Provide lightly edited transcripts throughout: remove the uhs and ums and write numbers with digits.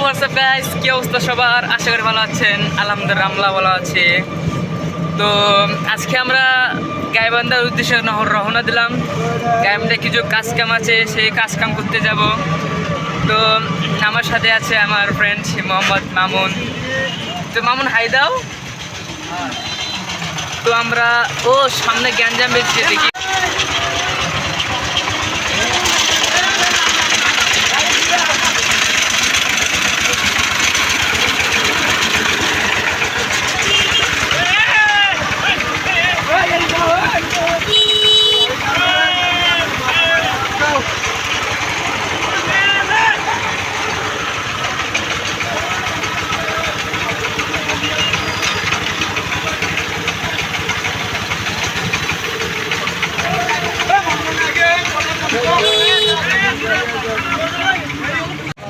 WhatsApp guys, কি অবস্থা সবার? আশা করি ভালো আছেন। আলহামদুলিল্লাহ আমরা ভালো আছি। তো আজকে আমরা গাইবান্ধার উদ্দেশ্যে রওনা দিলাম। গাইবান্ধায় কিছু কাজ কাম আছে, সেই কাজ কাম করতে যাব। তো আমার সাথে আছে আমার ফ্রেন্ড মোহাম্মদ মামুন। তো মামুন হাই দাও। তো আমরা সামনে গ্যাঞ্জাম বেঁচে দেখি।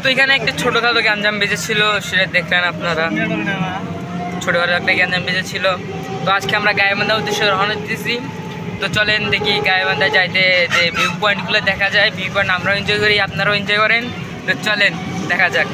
তো এখানে একটা ছোটোখাটো গ্যাঞ্জাম বেজেছিল, সেটা দেখলেন আপনারা। ছোটোখাটো একটা গ্যাঞ্জাম বেজেছিল। তো আজকে আমরা গাইবান্ধা উদ্দেশ্যে রওনা দিতেছি। তো চলেন দেখি গাইবান্ধা যাইতে যে ভিউ পয়েন্টগুলো দেখা যায়। ভিউ পয়েন্ট আমরাও এনজয় করি, আপনারাও এনজয় করেন। তো চলেন দেখা যাক।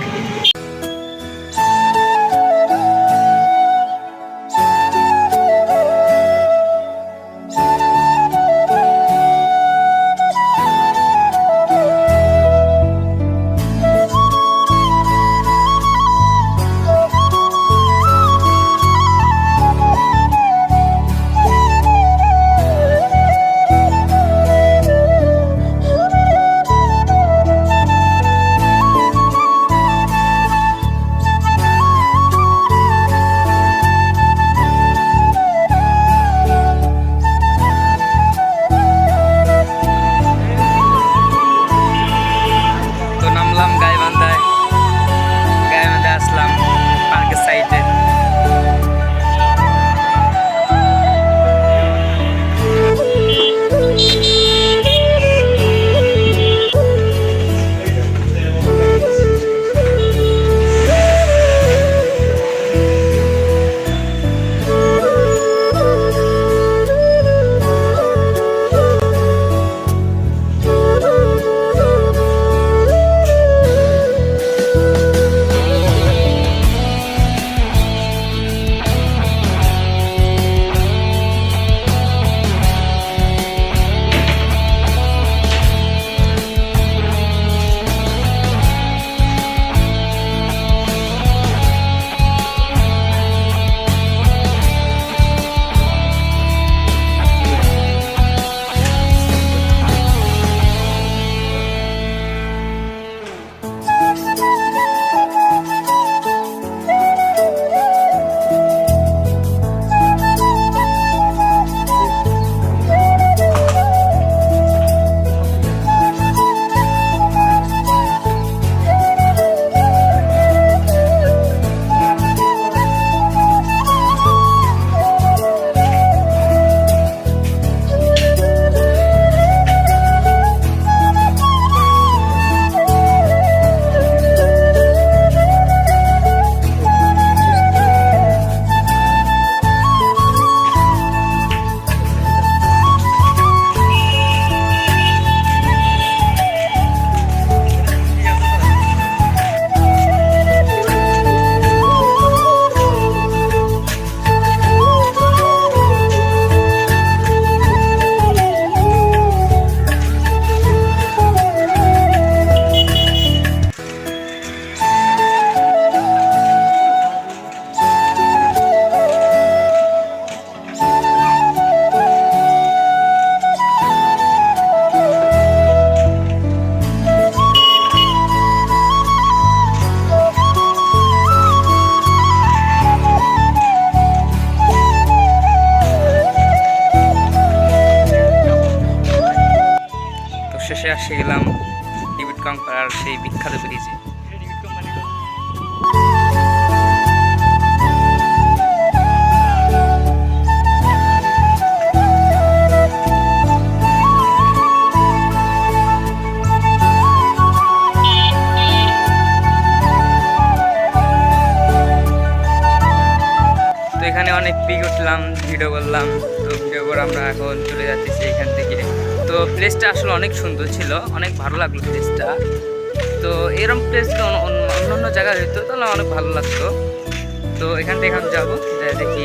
শেষে আসে গেলাম টিবিট কংপার সেই বিখ্যাত ব্রিজে। তো এখানে অনেক পিক উঠলাম, ভিডিও করলাম। তো ভিডিও করে আমরা এখন চলে যাচ্ছি এখান থেকে। তো প্লেসটা আসলে অনেক সুন্দর ছিল, অনেক ভালো লাগলো প্লেসটা। তো এরকম প্লেস অন্য জায়গায় হইতো তাহলে অনেক ভালো লাগতো। তো এখান থেকে এখন যাবো, দেখি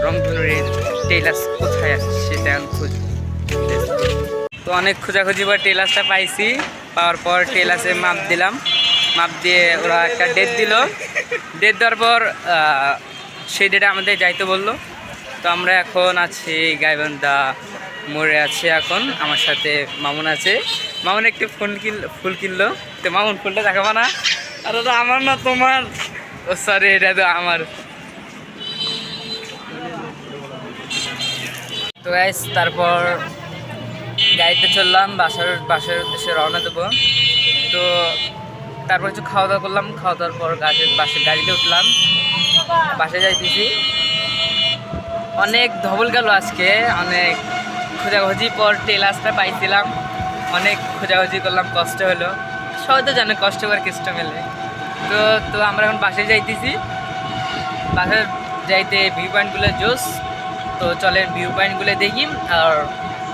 রংধনুর টেইলার্স কোথায় আছে সেটা এখন খুঁজবো। তো অনেক খোঁজাখুঁজি পর টেইলার্সটা পাইছি, পাওয়ার পর টেইলার্সে মাপ দিলাম, মাপ দিয়ে ওরা একটা ডেট দিল। ডেট দেওয়ার পর সেই ডেটে আমাদের যাইতে বললো। তো আমরা এখন আছি গাইবান্ধা মোড়ে আছে, এখন আমার সাথে মামুন আছে। মামুন একটু ফুল কিনলো। তো মামুন ফুলটা দেখাবো না? আর ওটা আমার না তোমার, ও সরি এটা তো আমার। তো গাইস তারপর গাড়িতে চললাম, বাসার উদ্দেশ্যে রওনা দেবো। তো তারপর কিছু খাওয়া দাওয়া করলাম, খাওয়া দাওয়ার পর বাসের গাড়িতে উঠলাম, বাসায় যাইতেছি। অনেক ধবল গেল আজকে, অনেক খোঁজাখুঁজি পর টেইলার্সটা পাইছিলাম, অনেক খোঁজাখুঁজি করলাম, কষ্ট হলো। সবাই তো জানে কষ্ট করে কষ্ট মেলে। তো আমরা এখন বাসায় যাইতেছি, বাসায় যাইতে ভিউ পয়েন্টগুলো জোস। তো চলেন ভিউ পয়েন্টগুলো দেখি। আর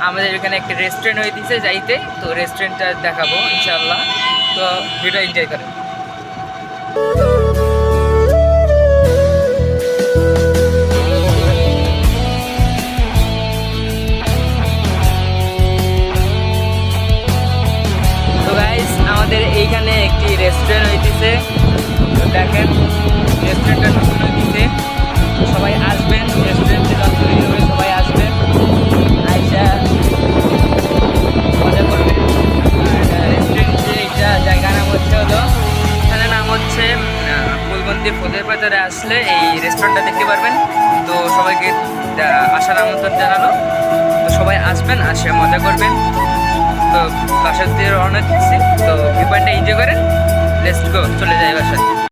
আমাদের এখানে একটা রেস্টুরেন্ট হইতেছে যাইতে, তো রেস্টুরেন্টটা দেখাবো ইনশাআল্লাহ। তো ভিডিও এনজয় করেন। তো গাইস আমাদের এইখানে একটি রেস্টুরেন্ট হইতেছে, তো দেখেন রেস্টুরেন্টটা নতুন হইতেছে। সবাই আসবেন, রেস্টুরেন্টে যত হবে সবাই আসবেন, আইসা মজা করবেন। রেস্টুরেন্টের এইটা জায়গার নাম হচ্ছে এখানে নাম হচ্ছে ফুলবন্দি। ফুলের বাজারে আসলে এই রেস্টুরেন্টটা দেখতে পারবেন। তো সবাইকে আসার আমন্ত্রণ জানালো। তো সবাই আসবেন, আসে মজা করবেন। তো বাসার দিয়ে রওনা দিচ্ছি। তো ভিউ পয়েন্টটা এনজয় করেন, লেটস গো, চলে যাই বাসায়।